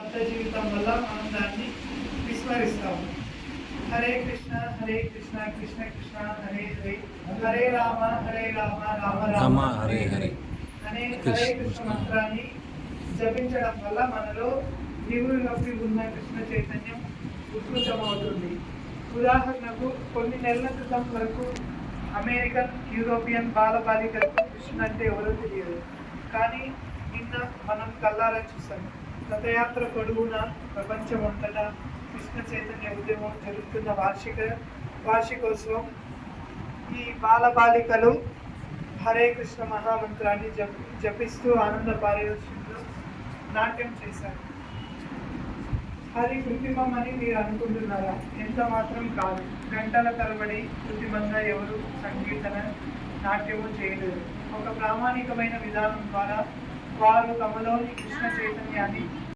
జీవితం వల్ల మనం దాన్ని విస్మరిస్తాము. హరే కృష్ణ కృష్ణ కృష్ణ హరే హరే, హరే రామ రామ రామ హరే హరే అనే హరే కృష్ణ మంత్రాన్ని జపించడం వల్ల మనలో నివురుగప్పి ఉన్న కృష్ణ చైతన్యం ఉత్కృతమవుతుంది. ఉదాహరణకు కొన్ని నెలల క్రితం వరకు అమెరికన్, యూరోపియన్ బాలబాలికలకు కృష్ణ అంటే ఎవరో తెలియదు. కానీ నిన్న మనం కళ్ళారా చూసాం. రథయాత్ర పొడవునా ప్రపంచమంతటా కృష్ణ చైతన్య ఉద్యమం జరుగుతున్న వార్షికోత్సవం. ఈ బాలబాలికలు హరే కృష్ణ మహామంత్రాన్ని జపిస్తూ ఆనంద పారవశ్యంలో నాట్యం చేశారు. అది కృత్రిమం అని మీరు అనుకుంటున్నారా? ఎంత మాత్రం కాదు. గంటల తరబడి కృత్రిమంగా ఎవరు సంకీర్తన నాట్యము చేయలేరు. ఒక ప్రామాణికమైన విధానం ద్వారా వారు తమలోని కృష్ణ చైతన్యాన్ని